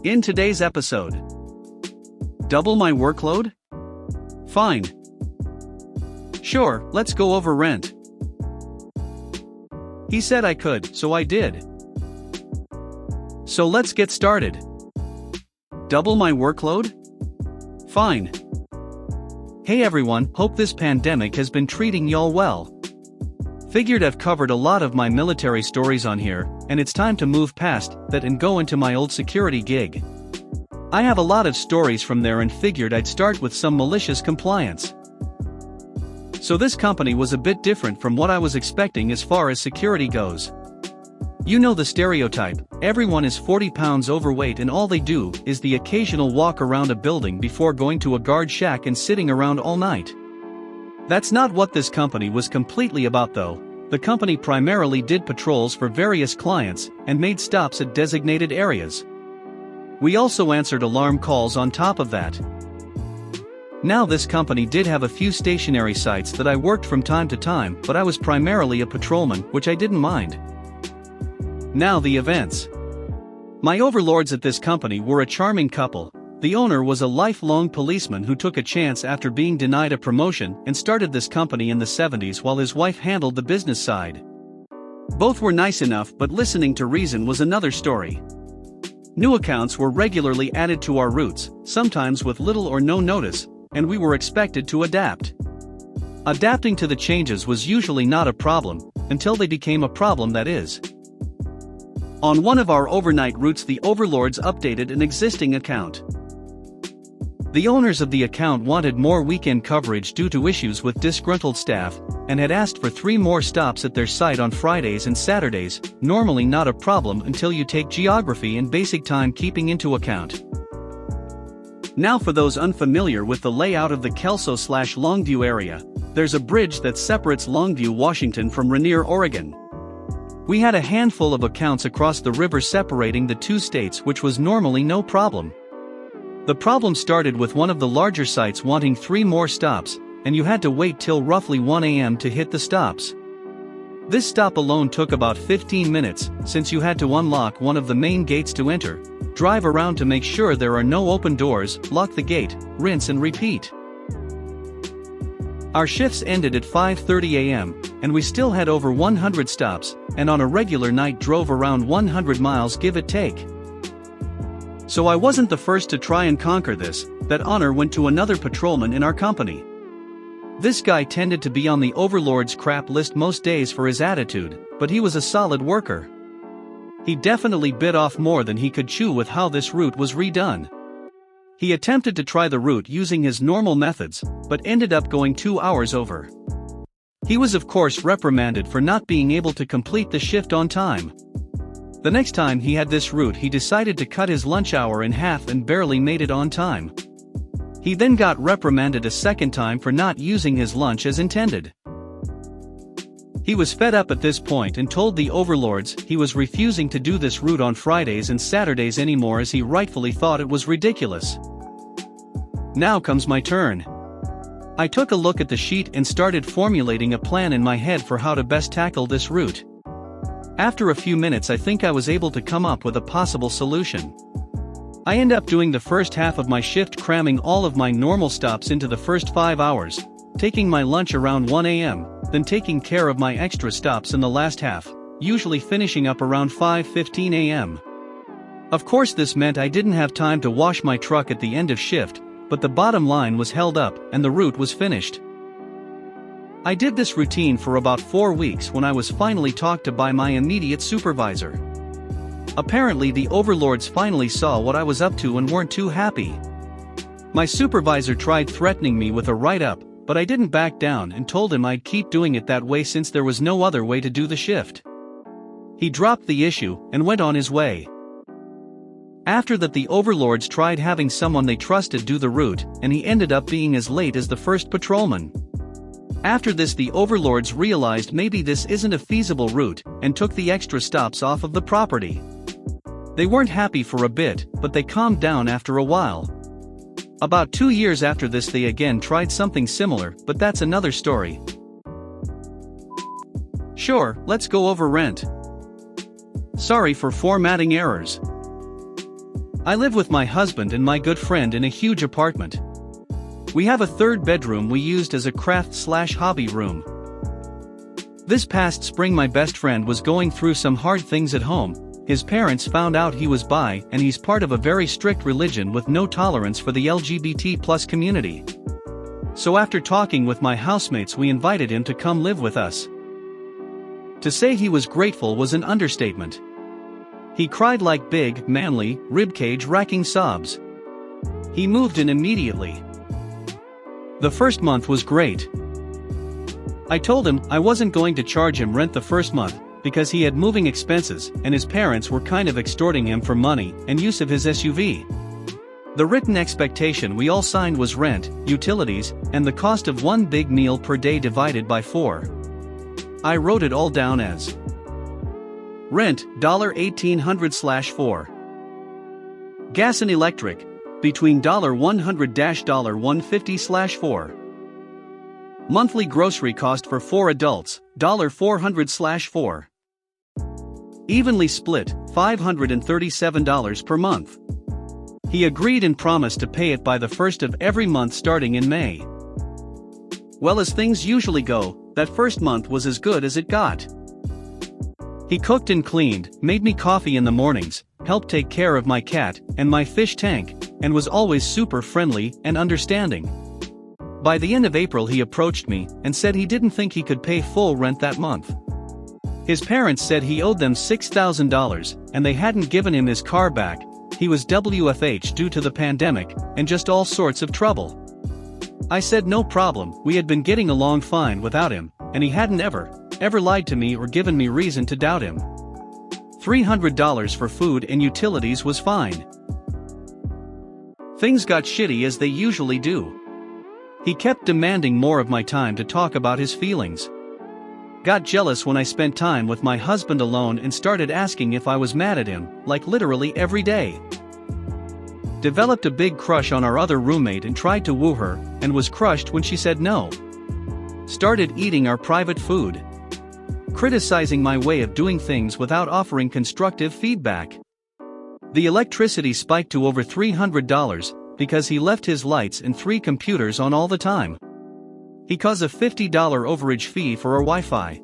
In today's episode, double my workload? Fine. Sure, let's go over rent. He said I could, so I did. So let's get started. Double my workload? Fine. Hey everyone, hope this pandemic has been treating y'all well. Figured I've covered a lot of my military stories on here, and it's time to move past that and go into my old security gig. I have a lot of stories from there and figured I'd start with some malicious compliance. So this company was a bit different from what I was expecting as far as security goes. You know the stereotype, everyone is 40 pounds overweight and all they do is the occasional walk around a building before going to a guard shack and sitting around all night. That's not what this company was completely about though. The company primarily did patrols for various clients and made stops at designated areas. We also answered alarm calls on top of that. Now this company did have a few stationary sites that I worked from time to time, but I was primarily a patrolman, which I didn't mind. Now the events. My overlords at this company were a charming couple. The owner was a lifelong policeman who took a chance after being denied a promotion and started this company in the 70s while his wife handled the business side. Both were nice enough, but listening to reason was another story. New accounts were regularly added to our routes, sometimes with little or no notice, and we were expected to adapt. Adapting to the changes was usually not a problem, until they became a problem, that is. On one of our overnight routes, the overlords updated an existing account. The owners of the account wanted more weekend coverage due to issues with disgruntled staff, and had asked for 3 more stops at their site on Fridays and Saturdays, normally not a problem until you take geography and basic timekeeping into account. Now for those unfamiliar with the layout of the Kelso/Longview area, there's a bridge that separates Longview, Washington from Rainier, Oregon. We had a handful of accounts across the river separating the two states, which was normally no problem. The problem started with one of the larger sites wanting 3 more stops, and you had to wait till roughly 1 a.m. to hit the stops. This stop alone took about 15 minutes, since you had to unlock one of the main gates to enter, drive around to make sure there are no open doors, lock the gate, rinse and repeat. Our shifts ended at 5:30 a.m., and we still had over 100 stops, and on a regular night drove around 100 miles give or take. So I wasn't the first to try and conquer this. That honor went to another patrolman in our company. This guy tended to be on the overlord's crap list most days for his attitude, but he was a solid worker. He definitely bit off more than he could chew with how this route was redone. He attempted to try the route using his normal methods, but ended up going 2 hours over. He was of course reprimanded for not being able to complete the shift on time. The next time he had this route, he decided to cut his lunch hour in half and barely made it on time. He then got reprimanded a second time for not using his lunch as intended. He was fed up at this point and told the overlords he was refusing to do this route on Fridays and Saturdays anymore, as he rightfully thought it was ridiculous. Now comes my turn. I took a look at the sheet and started formulating a plan in my head for how to best tackle this route. After a few minutes, I think I was able to come up with a possible solution. I end up doing the first half of my shift, cramming all of my normal stops into the first 5 hours, taking my lunch around 1 a.m., then taking care of my extra stops in the last half, usually finishing up around 5:15 a.m. Of course this meant I didn't have time to wash my truck at the end of shift, but the bottom line was held up and the route was finished. I did this routine for about 4 weeks when I was finally talked to by my immediate supervisor. Apparently the overlords finally saw what I was up to and weren't too happy. My supervisor tried threatening me with a write-up, but I didn't back down and told him I'd keep doing it that way since there was no other way to do the shift. He dropped the issue and went on his way. After that, the overlords tried having someone they trusted do the route, and he ended up being as late as the first patrolman. After this, the overlords realized maybe this isn't a feasible route, and took the extra stops off of the property. They weren't happy for a bit, but they calmed down after a while. About 2 years after this, they again tried something similar, but that's another story. Sure, let's go over rent. Sorry for formatting errors. I live with my husband and my good friend in a huge apartment. We have a third bedroom we used as a craft/hobby room. This past spring my best friend was going through some hard things at home. His parents found out he was bi and he's part of a very strict religion with no tolerance for the LGBT+ community. So after talking with my housemates we invited him to come live with us. To say he was grateful was an understatement. He cried like big, manly, ribcage-racking sobs. He moved in immediately. The first month was great. I told him I wasn't going to charge him rent the first month, because he had moving expenses and his parents were kind of extorting him for money and use of his SUV. The written expectation we all signed was rent, utilities, and the cost of one big meal per day divided by 4. I wrote it all down as rent, $1,800/4. Gas and electric, between $100-$150/4. Monthly grocery cost for 4 adults, $400/4. Evenly split, $537 per month. He agreed and promised to pay it by the 1st of every month starting in May. Well, as things usually go, that first month was as good as it got. He cooked and cleaned, made me coffee in the mornings, helped take care of my cat and my fish tank, and was always super friendly and understanding. By the end of April he approached me and said he didn't think he could pay full rent that month. His parents said he owed them $6,000 and they hadn't given him his car back. He was WFH due to the pandemic and just all sorts of trouble. I said no problem, we had been getting along fine without him, and he hadn't ever lied to me or given me reason to doubt him. $300 for food and utilities was fine. Things got shitty as they usually do. He kept demanding more of my time to talk about his feelings. Got jealous when I spent time with my husband alone and started asking if I was mad at him, like literally every day. Developed a big crush on our other roommate and tried to woo her, and was crushed when she said no. Started eating our private food. Criticizing my way of doing things without offering constructive feedback. The electricity spiked to over $300, because he left his lights and 3 computers on all the time. He caused a $50 overage fee for our Wi-Fi.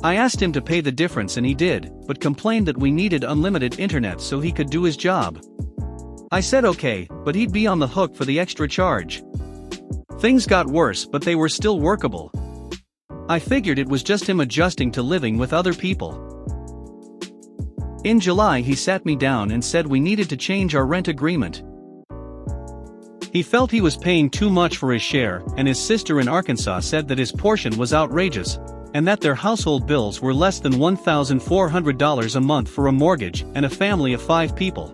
I asked him to pay the difference and he did, but complained that we needed unlimited internet so he could do his job. I said okay, but he'd be on the hook for the extra charge. Things got worse, but they were still workable. I figured it was just him adjusting to living with other people. In July he sat me down and said we needed to change our rent agreement. He felt he was paying too much for his share, and his sister in Arkansas said that his portion was outrageous, and that their household bills were less than $1,400 a month for a mortgage and a family of 5 people.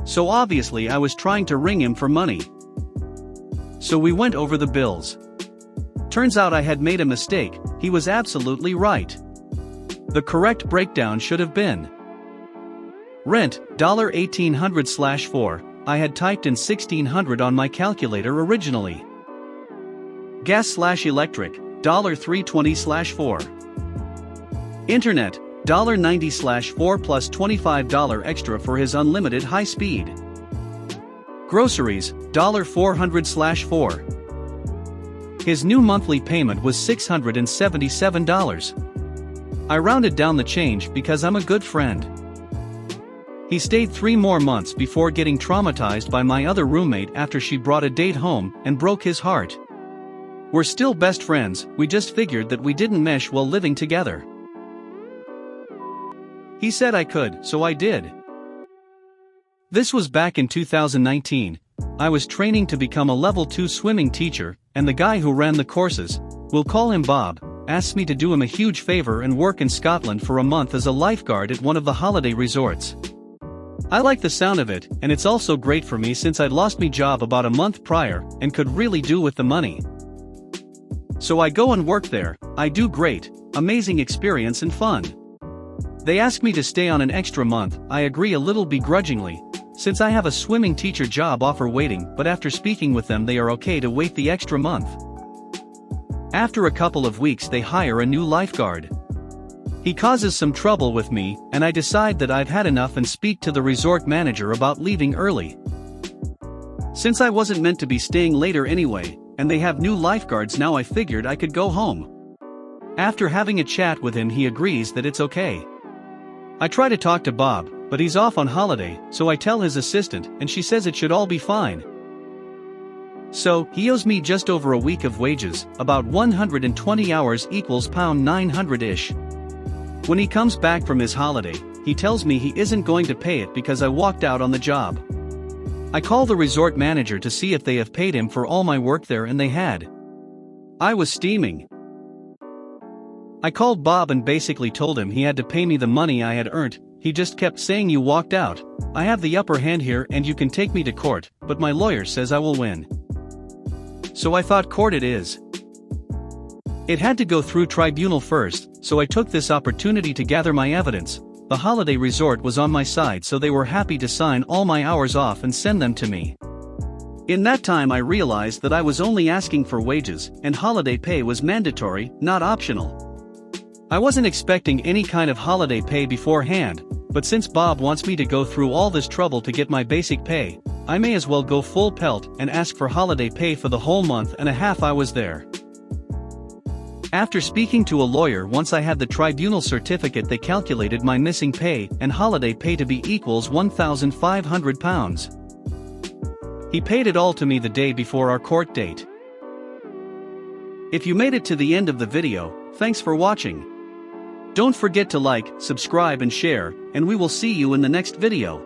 So obviously I was trying to wring him for money. So we went over the bills. Turns out I had made a mistake, he was absolutely right. The correct breakdown should have been rent, $1,800/4. I had typed in $1,600 on my calculator originally. Gas/electric, $320/4. Internet, $90/4 plus $25 extra for his unlimited high speed. Groceries, $400/4. His new monthly payment was $677. I rounded down the change because I'm a good friend. He stayed 3 more months before getting traumatized by my other roommate after she brought a date home and broke his heart. We're still best friends, we just figured that we didn't mesh while living together. He said I could, so I did. This was back in 2019. I was training to become a level 2 swimming teacher, and the guy who ran the courses, we'll call him Bob, asked me to do him a huge favor and work in Scotland for a month as a lifeguard at one of the holiday resorts. I like the sound of it, and it's also great for me since I'd lost my job about a month prior and could really do with the money. So I go and work there. I do great, amazing experience and fun. They ask me to stay on an extra month. I agree a little begrudgingly, since I have a swimming teacher job offer waiting, but after speaking with them they are okay to wait the extra month. After a couple of weeks they hire a new lifeguard. He causes some trouble with me, and I decide that I've had enough and speak to the resort manager about leaving early. Since I wasn't meant to be staying later anyway, and they have new lifeguards now, I figured I could go home. After having a chat with him, he agrees that it's okay. I try to talk to Bob, but he's off on holiday, so I tell his assistant, and she says it should all be fine. So, he owes me just over a week of wages, about 120 hours equals £900-ish. When he comes back from his holiday, he tells me he isn't going to pay it because I walked out on the job. I call the resort manager to see if they have paid him for all my work there, and they had. I was steaming. I called Bob and basically told him he had to pay me the money I had earned. He just kept saying, "You walked out. I have the upper hand here and you can take me to court, but my lawyer says I will win." So I thought court it is. It had to go through tribunal first, so I took this opportunity to gather my evidence. The holiday resort was on my side, so they were happy to sign all my hours off and send them to me. In that time I realized that I was only asking for wages, and holiday pay was mandatory, not optional. I wasn't expecting any kind of holiday pay beforehand, but since Bob wants me to go through all this trouble to get my basic pay, I may as well go full pelt and ask for holiday pay for the whole month and a half I was there. After speaking to a lawyer, once I had the tribunal certificate, they calculated my missing pay and holiday pay to be equals £1,500. He paid it all to me the day before our court date. If you made it to the end of the video, thanks for watching. Don't forget to like, subscribe and share, and we will see you in the next video.